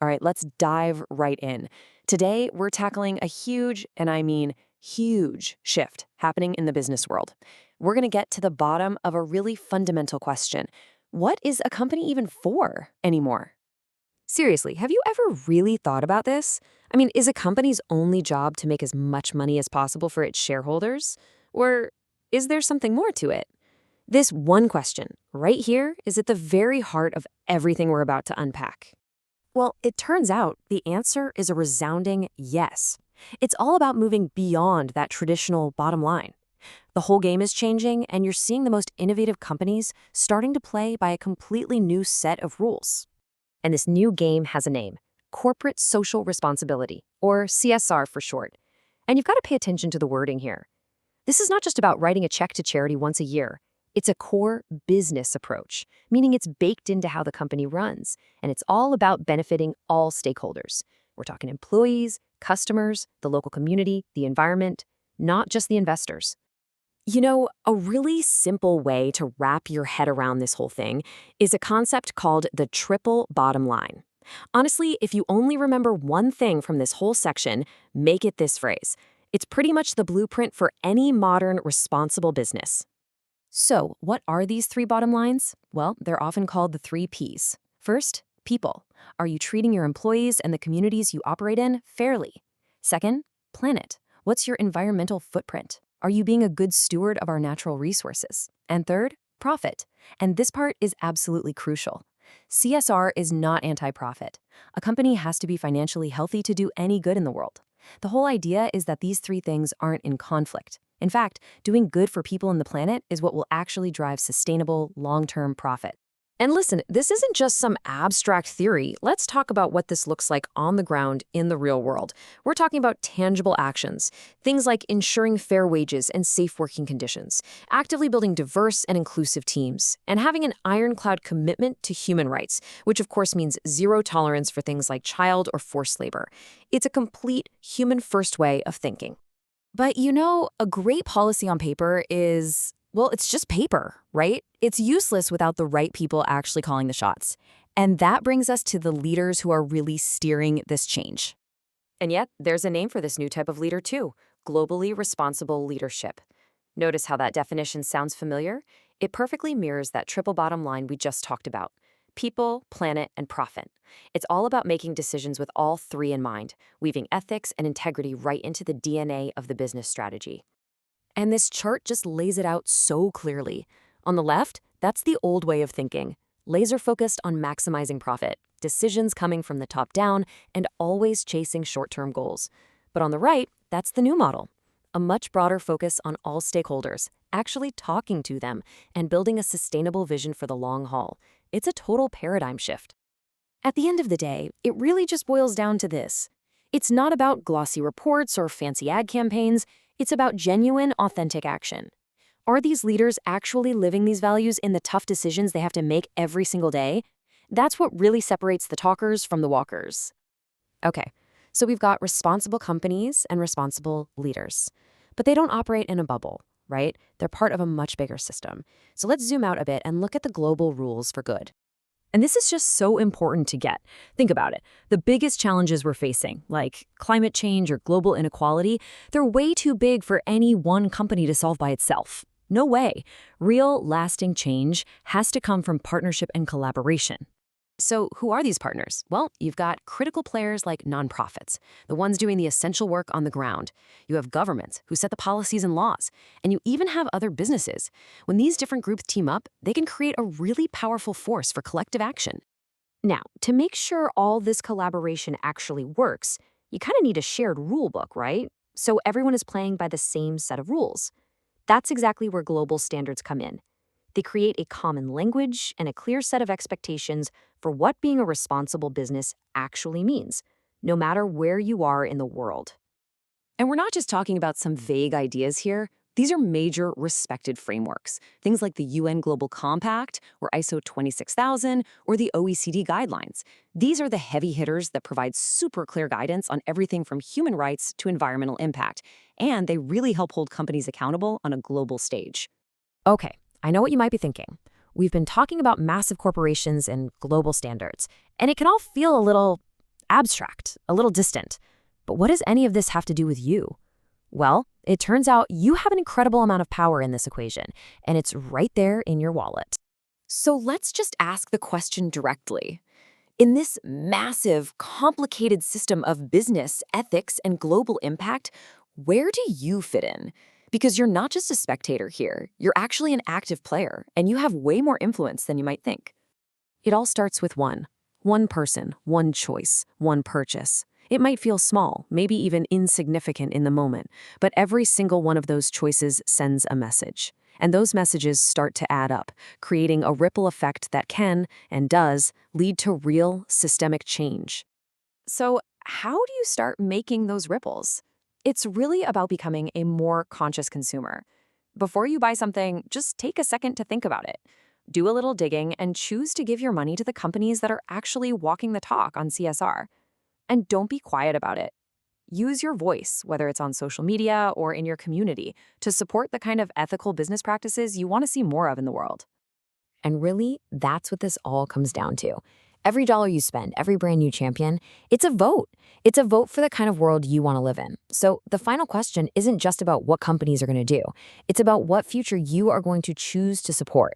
All right, let's dive right in. Today, we're tackling a huge, and I mean huge, shift happening in the business world. We're going to get to the bottom of a really fundamental question. What is a company even for anymore? Seriously, have you ever really thought about this? I mean, is a company's only job to make as much money as possible for its shareholders? Or is there something more to it? This one question, right here, is at the very heart of everything we're about to unpack. Well, it turns out the answer is a resounding yes. It's all about moving beyond that traditional bottom line. The whole game is changing, and you're seeing the most innovative companies starting to play by a completely new set of rules. And this new game has a name: corporate social responsibility, or CSR for short. And you've got to pay attention to the wording here. This is not just about writing a check to charity once a year. It's a core business approach, meaning it's baked into how the company runs, and it's all about benefiting all stakeholders. We're talking employees, customers, the local community, the environment, not just the investors. You know, a really simple way to wrap your head around this whole thing is a concept called the triple bottom line. Honestly, if you only remember one thing from this whole section, make it this phrase. It's pretty much the blueprint for any modern responsible business. So, what are these three bottom lines? Well, they're often called the three Ps. First, people. Are you treating your employees and the communities you operate in fairly? Second, planet. What's your environmental footprint? Are you being a good steward of our natural resources? And third, profit. And this part is absolutely crucial. CSR is not anti-profit. A company has to be financially healthy to do any good in the world. The whole idea is that these three things aren't in conflict. In fact, doing good for people and the planet is what will actually drive sustainable, long-term profit. And listen, this isn't just some abstract theory. Let's talk about what this looks like on the ground in the real world. We're talking about tangible actions, things like ensuring fair wages and safe working conditions, actively building diverse and inclusive teams, and having an ironclad commitment to human rights, which of course means zero tolerance for things like child or forced labor. It's a complete human-first way of thinking. But you know, a great policy on paper is, well, it's just paper, right? It's useless without the right people actually calling the shots. And that brings us to the leaders who are really steering this change. And yet, there's a name for this new type of leader too: globally responsible leadership. Notice how that definition sounds familiar? It perfectly mirrors that triple bottom line we just talked about: people, planet, and profit. It's all about making decisions with all three in mind, weaving ethics and integrity right into the DNA of the business strategy. And this chart just lays it out so clearly. On the left, that's the old way of thinking, laser focused on maximizing profit, decisions coming from the top down, and always chasing short-term goals. But on the right, that's the new model, a much broader focus on all stakeholders, actually talking to them, and building a sustainable vision for the long haul. It's a total paradigm shift. At the end of the day, it really just boils down to this. It's not about glossy reports or fancy ad campaigns. It's about genuine, authentic action. Are these leaders actually living these values in the tough decisions they have to make every single day? That's what really separates the talkers from the walkers. Okay, so we've got responsible companies and responsible leaders. But they don't operate in a bubble, right? They're part of a much bigger system. So let's zoom out a bit and look at the global rules for good. And this is just so important to get. Think about it. The biggest challenges we're facing, like climate change or global inequality, they're way too big for any one company to solve by itself. No way. Real, lasting change has to come from partnership and collaboration. So who are these partners? Well, you've got critical players like nonprofits, the ones doing the essential work on the ground. You have governments who set the policies and laws. And you even have other businesses. When these different groups team up, they can create a really powerful force for collective action. Now, to make sure all this collaboration actually works, you kind of need a shared rule book, right? So everyone is playing by the same set of rules. That's exactly where global standards come in. They create a common language and a clear set of expectations for what being a responsible business actually means, no matter where you are in the world. And we're not just talking about some vague ideas here. These are major respected frameworks, things like the UN Global Compact, or ISO 26000, or the OECD guidelines. These are the heavy hitters that provide super clear guidance on everything from human rights to environmental impact, and they really help hold companies accountable on a global stage. Okay, I know what you might be thinking. We've been talking about massive corporations and global standards, and it can all feel a little abstract, a little distant. But what does any of this have to do with you? Well, it turns out you have an incredible amount of power in this equation, and it's right there in your wallet. So let's just ask the question directly. In this massive, complicated system of business, ethics, and global impact, where do you fit in? Because you're not just a spectator here, you're actually an active player, and you have way more influence than you might think. It all starts with one person, one choice, one purchase. It might feel small, maybe even insignificant in the moment, but every single one of those choices sends a message. And those messages start to add up, creating a ripple effect that can, and does, lead to real systemic change. So, how do you start making those ripples? It's really about becoming a more conscious consumer. Before you buy something, just take a second to think about it. Do a little digging and choose to give your money to the companies that are actually walking the talk on CSR. And don't be quiet about it. Use your voice, whether it's on social media or in your community, to support the kind of ethical business practices you want to see more of in the world. And really, that's what this all comes down to. Every dollar you spend, every brand you champion, it's a vote. It's a vote for the kind of world you want to live in. So the final question isn't just about what companies are going to do. It's about what future you are going to choose to support.